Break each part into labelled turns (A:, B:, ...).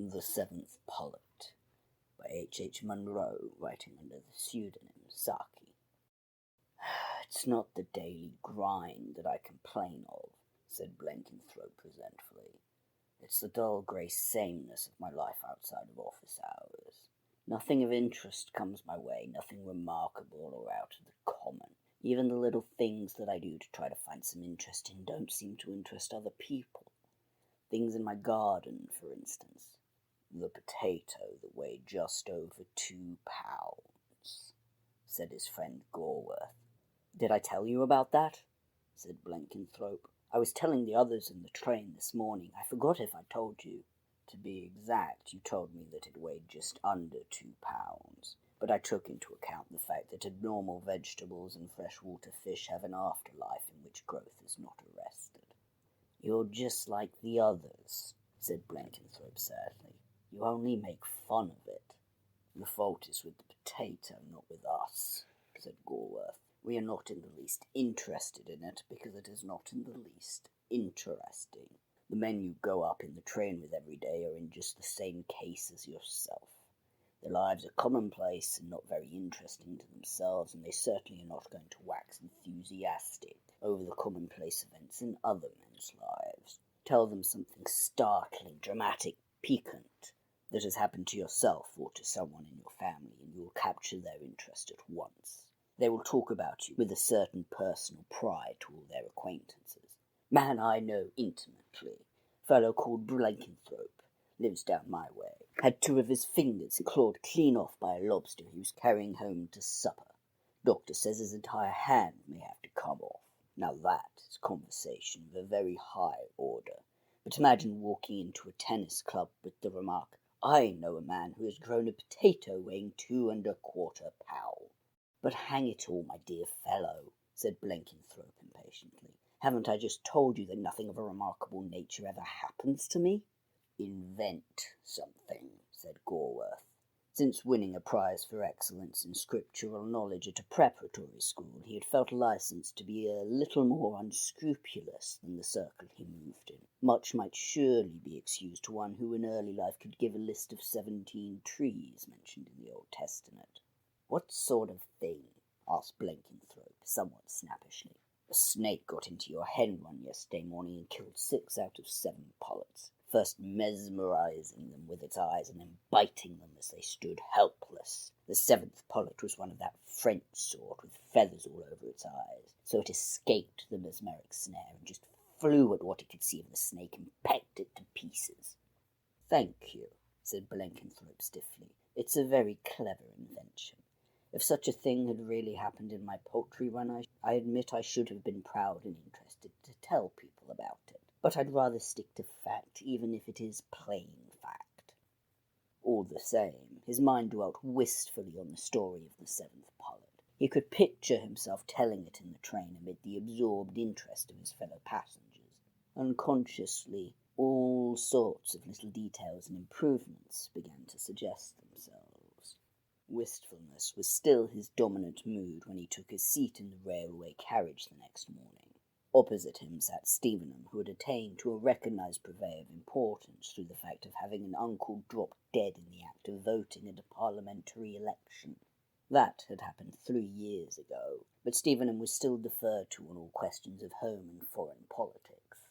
A: The Seventh Pullet by H. Munro, writing under the pseudonym Saki. It's not the daily grind that I complain of, said Blenkinthrope resentfully. It's the dull grey sameness of my life outside of office hours. Nothing of interest comes my way, nothing remarkable or out of the common. Even the little things that I do to try to find some interest in don't seem to interest other people. Things in my garden, for instance. The potato that weighed just over 2 pounds, said his friend Gorworth. Did I tell you about that? Said Blenkinthrope. I was telling the others in the train this morning. I forgot if I told you. To be exact, you told me that it weighed just under 2 pounds, but I took into account the fact that abnormal vegetables and freshwater fish have an afterlife in which growth is not arrested. You're just like the others, said Blenkinthrope sadly. You only make fun of it. The fault is with the potato, not with us, said Gorworth. We are not in the least interested in it because it is not in the least interesting. The men you go up in the train with every day are in just the same case as yourself. Their lives are commonplace and not very interesting to themselves, and they certainly are not going to wax enthusiastic over the commonplace events in other men's lives. Tell them something startling, dramatic, piquant that has happened to yourself or to someone in your family, and you will capture their interest at once. They will talk about you with a certain personal pride to all their acquaintances. Man I know intimately, fellow called Blenkinthrope, lives down my way. Had 2 of his fingers clawed clean off by a lobster he was carrying home to supper. Doctor says his entire hand may have to come off. Now that is conversation of a very high order. But imagine walking into a tennis club with the remark, I know a man who has grown a potato weighing 2 1/4 pounds. But hang it all, my dear fellow, said Blenkinthrope impatiently. Haven't I just told you that nothing of a remarkable nature ever happens to me? Invent something, said Gorworth. Since winning a prize for excellence in scriptural knowledge at a preparatory school, he had felt licensed to be a little more unscrupulous than the circle he moved in. Much might surely be excused to one who in early life could give a list of 17 trees mentioned in the Old Testament. What sort of thing? Asked Blenkinthrope, somewhat snappishly. A snake got into your hen run yesterday morning and killed 6 out of 7 pullets, first mesmerizing them with its eyes and then biting them as they stood helpless. The 7th pullet was one of that French sort with feathers all over its eyes, so it escaped the mesmeric snare and just flew at what it could see of the snake and pecked it to pieces. Thank you, said Blenkinthrope stiffly. It's a very clever invention. If such a thing had really happened in my poultry run, I admit I should have been proud and interested to tell people about it. But I'd rather stick to fact, even if it is plain fact. All the same, his mind dwelt wistfully on the story of the 7th pullet. He could picture himself telling it in the train amid the absorbed interest of his fellow passengers. Unconsciously, all sorts of little details and improvements began to suggest themselves. Wistfulness was still his dominant mood when he took his seat in the railway carriage the next morning. Opposite him sat Stevenham, who had attained to a recognised purvey of importance through the fact of having an uncle drop dead in the act of voting at a parliamentary election. That had happened 3 years ago, but Stevenham was still deferred to on all questions of home and foreign politics.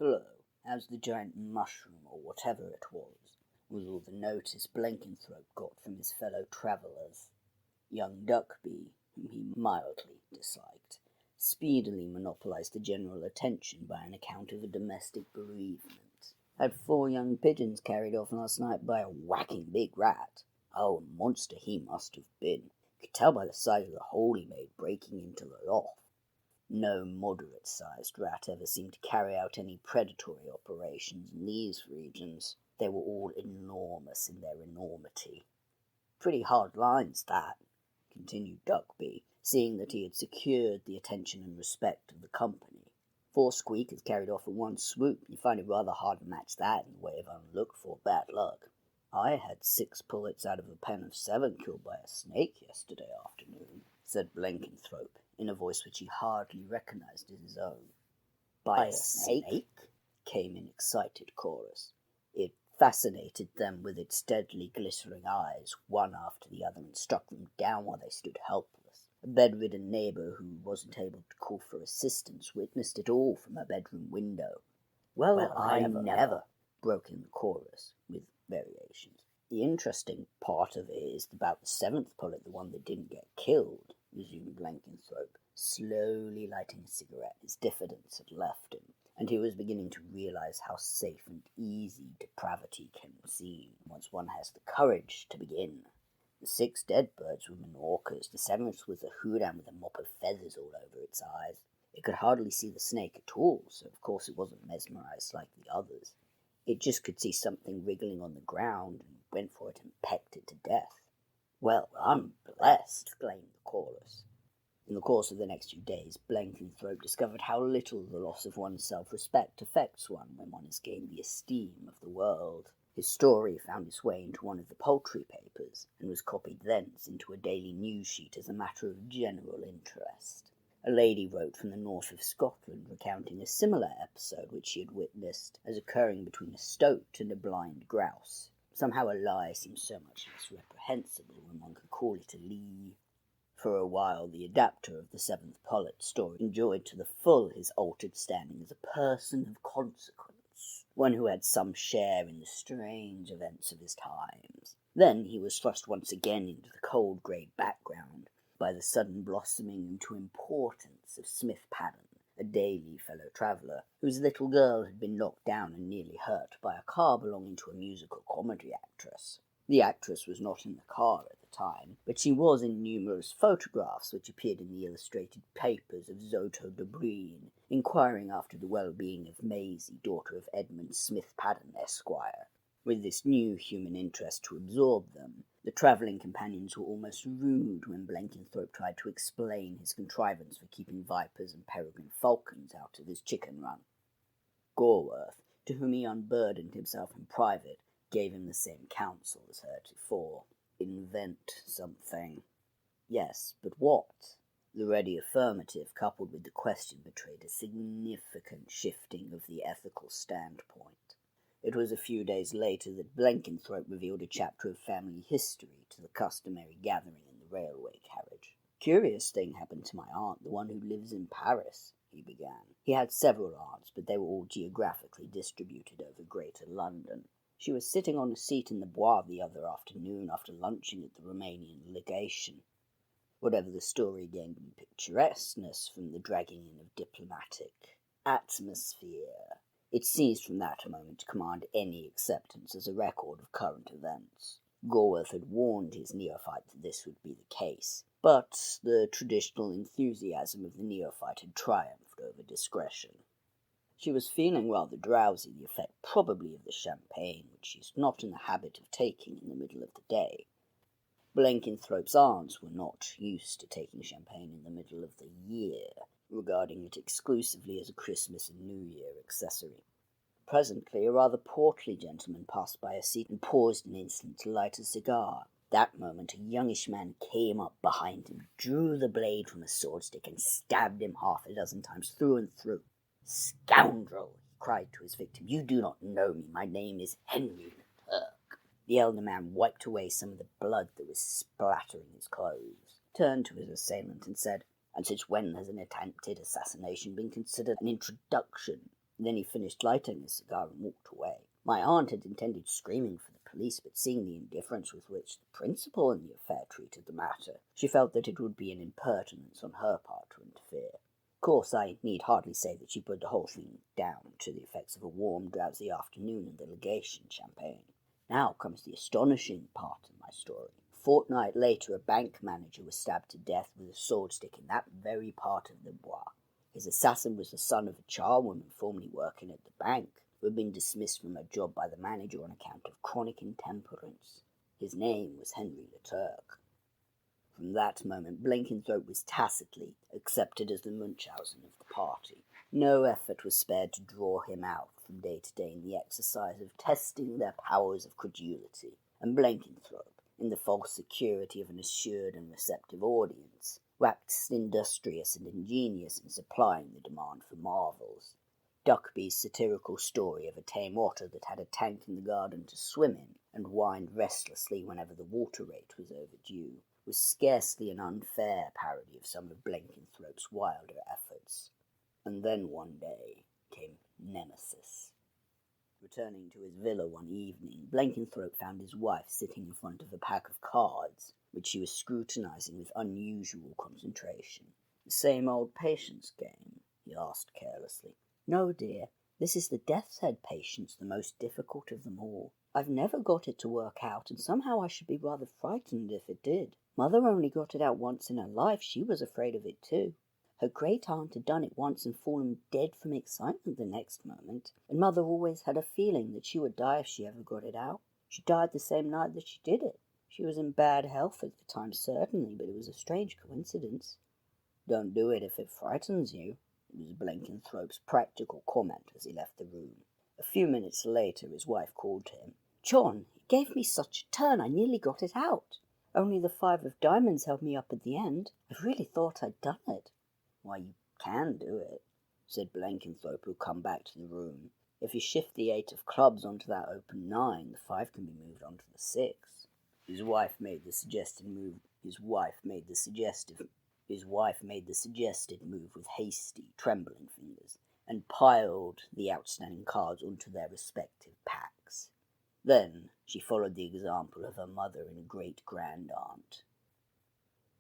A: Hullo, how's the giant mushroom, or whatever it was all the notice Blenkinthrope got from his fellow travellers. Young Duckby, whom he mildly disliked, speedily monopolised the general attention by an account of a domestic bereavement. Had 4 young pigeons carried off last night by a whacking big rat. Oh, a monster he must have been. Could tell by the size of the hole he made breaking into the loft. No moderate-sized rat ever seemed to carry out any predatory operations in these regions. They were all enormous in their enormity. Pretty hard lines, that, continued Duckby, seeing that he had secured the attention and respect of the company. 4 squeakers carried off at one swoop. You find it rather hard to match that in the way of unlooked-for bad luck. I had 6 pullets out of a pen of 7 killed by a snake yesterday afternoon, said Blenkinthrope, in a voice which he hardly recognised as his own. By a snake? Came in excited chorus. It fascinated them with its deadly glittering eyes, one after the other, and struck them down while they stood helpless. A bedridden neighbour who wasn't able to call for assistance witnessed it all from her bedroom window. Well, I never, broke in the chorus, with variations. The interesting part of it is about the seventh pullet, the one that didn't get killed, resumed Blenkinthrope, slowly lighting a cigarette. His diffidence had left him, and he was beginning to realize how safe and easy depravity can seem once one has the courage to begin. The 6 dead birds were Minorcas. The 7th was a hoot-owl with a mop of feathers all over its eyes. It could hardly see the snake at all, so of course it wasn't mesmerized like the others. It just could see something wriggling on the ground and went for it and pecked it to death. Well, I'm blessed, exclaimed the chorus. In the course of the next few days, Blenkinthrope discovered how little the loss of one's self-respect affects one when one has gained the esteem of the world. His story found its way into one of the poultry papers, and was copied thence into a daily news sheet as a matter of general interest. A lady wrote from the north of Scotland recounting a similar episode which she had witnessed as occurring between a stoat and a blind grouse. Somehow a lie seems so much less reprehensible when one could call it a lee. For a while the adapter of the 7th pullet story enjoyed to the full his altered standing as a person of consequence, one who had some share in the strange events of his times. Then he was thrust once again into the cold grey background by the sudden blossoming into importance of Smith Paddon, a daily fellow traveller, whose little girl had been knocked down and nearly hurt by a car belonging to a musical comedy actress. The actress was not in the car at the time, but she was in numerous photographs which appeared in the illustrated papers of Zoto de Bruyne, inquiring after the well-being of Maisie, daughter of Edmund Smith Paddon, Esquire. With this new human interest to absorb them, the travelling companions were almost rude when Blenkinthrope tried to explain his contrivance for keeping vipers and peregrine falcons out of his chicken run. Gorworth, to whom he unburdened himself in private, gave him the same counsel as heretofore. Invent something. Yes, but what? The ready affirmative, coupled with the question, betrayed a significant shifting of the ethical standpoint. It was a few days later that Blenkinthrope revealed a chapter of family history to the customary gathering in the railway carriage. Curious thing happened to my aunt, the one who lives in Paris, he began. He had several aunts, but they were all geographically distributed over Greater London. She was sitting on a seat in the Bois the other afternoon after lunching at the Romanian legation. Whatever the story gained in picturesqueness from the dragging in of diplomatic atmosphere, it ceased from that moment to command any acceptance as a record of current events. Gorworth had warned his neophyte that this would be the case, but the traditional enthusiasm of the neophyte had triumphed over discretion. She was feeling rather drowsy, the effect probably of the champagne, which she is not in the habit of taking in the middle of the day. Blenkinthrope's aunts were not used to taking champagne in the middle of the year, regarding it exclusively as a Christmas and New Year accessory. Presently a rather portly gentleman passed by a seat and paused an instant to light a cigar. That moment a youngish man came up behind him, drew the blade from a sword-stick, and stabbed him half a dozen times through and through. "Scoundrel!" he cried to his victim. "You do not know me. My name is Henry Le Turc." The elder man wiped away some of the blood that was splattering his clothes, turned to his assailant, and said, "And since when has an attempted assassination been considered an introduction?" Then he finished lighting his cigar and walked away. My aunt had intended screaming for the police, but seeing the indifference with which the principal in the affair treated the matter, she felt that it would be an impertinence on her part to interfere. Of course, I need hardly say that she put the whole thing down to the effects of a warm, drowsy afternoon and the legation champagne. Now comes the astonishing part of my story. A fortnight later, a bank manager was stabbed to death with a sword-stick in that very part of the Bois. His assassin was the son of a charwoman formerly working at the bank, who had been dismissed from her job by the manager on account of chronic intemperance. His name was Henry Le Turc. From that moment Blenkinthrope was tacitly accepted as the Munchausen of the party. No effort was spared to draw him out from day to day in the exercise of testing their powers of credulity, and Blenkinthrope, in the false security of an assured and receptive audience, waxed industrious and ingenious in supplying the demand for marvels. Duckby's satirical story of a tame otter that had a tank in the garden to swim in and whined restlessly whenever the water rate was overdue was scarcely an unfair parody of some of Blenkinthrope's wilder efforts. And then one day came Nemesis. Returning to his villa one evening, Blenkinthrope found his wife sitting in front of a pack of cards, which she was scrutinizing with unusual concentration. "The same old patience game?" he asked carelessly. "No, dear. This is the death's head patience, the most difficult of them all. I've never got it to work out, and somehow I should be rather frightened if it did. Mother only got it out once in her life. She was afraid of it too. Her great-aunt had done it once and fallen dead from excitement the next moment, and Mother always had a feeling that she would die if she ever got it out. She died the same night that she did it. She was in bad health at the time, certainly, but it was a strange coincidence." "Don't do it if it frightens you," was Blenkinthrope's practical comment as he left the room. A few minutes later his wife called to him. "John, it gave me such a turn I nearly got it out. Only the 5 of diamonds held me up at the end. I really thought I'd done it." "Why, you can do it," said Blenkinthrope, who'd come back to the room. "If you shift the 8 of clubs onto that open 9, the 5 can be moved onto the 6. His wife made the suggested move with hasty, trembling fingers, and piled the outstanding cards onto their respective packs. Then she followed the example of her mother and great-grand-aunt.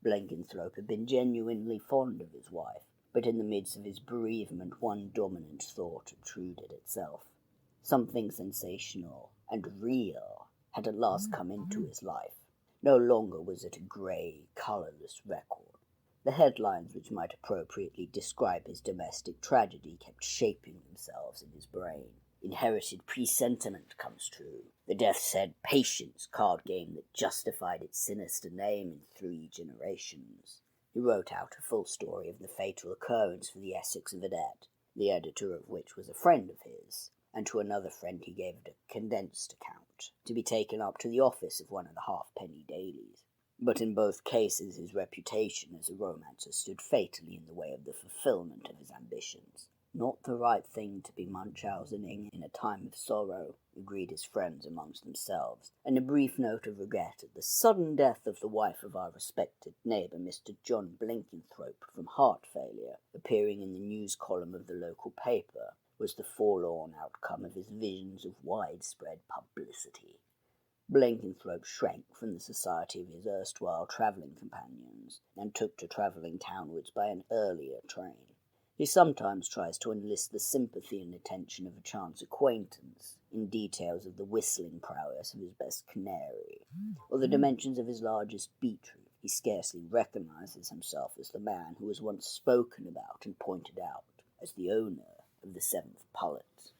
A: Blenkinthrope had been genuinely fond of his wife, but in the midst of his bereavement one dominant thought obtruded itself. Something sensational and real had at last come into his life. No longer was it a grey, colourless record. The headlines which might appropriately describe his domestic tragedy kept shaping themselves in his brain. Inherited presentiment comes true. The death's head patience card game that justified its sinister name in 3 generations. He wrote out a full story of the fatal occurrence for the Essex Vedette, the editor of which was a friend of his, and to another friend he gave it a condensed account, to be taken up to the office of one of the halfpenny dailies. But in both cases his reputation as a romancer stood fatally in the way of the fulfillment of his ambitions. "Not the right thing to be Munchausening in a time of sorrow," agreed his friends amongst themselves, and a brief note of regret at the sudden death of the wife of our respected neighbour Mr. John Blenkinthrope from heart failure, appearing in the news column of the local paper, was the forlorn outcome of his visions of widespread publicity. Blenkinthrope shrank from the society of his erstwhile travelling companions, and took to travelling townwards by an earlier train. He sometimes tries to enlist the sympathy and attention of a chance acquaintance in details of the whistling prowess of his best canary, or the dimensions of his largest beetroot. He scarcely recognizes himself as the man who was once spoken about and pointed out as the owner of the 7th pullet.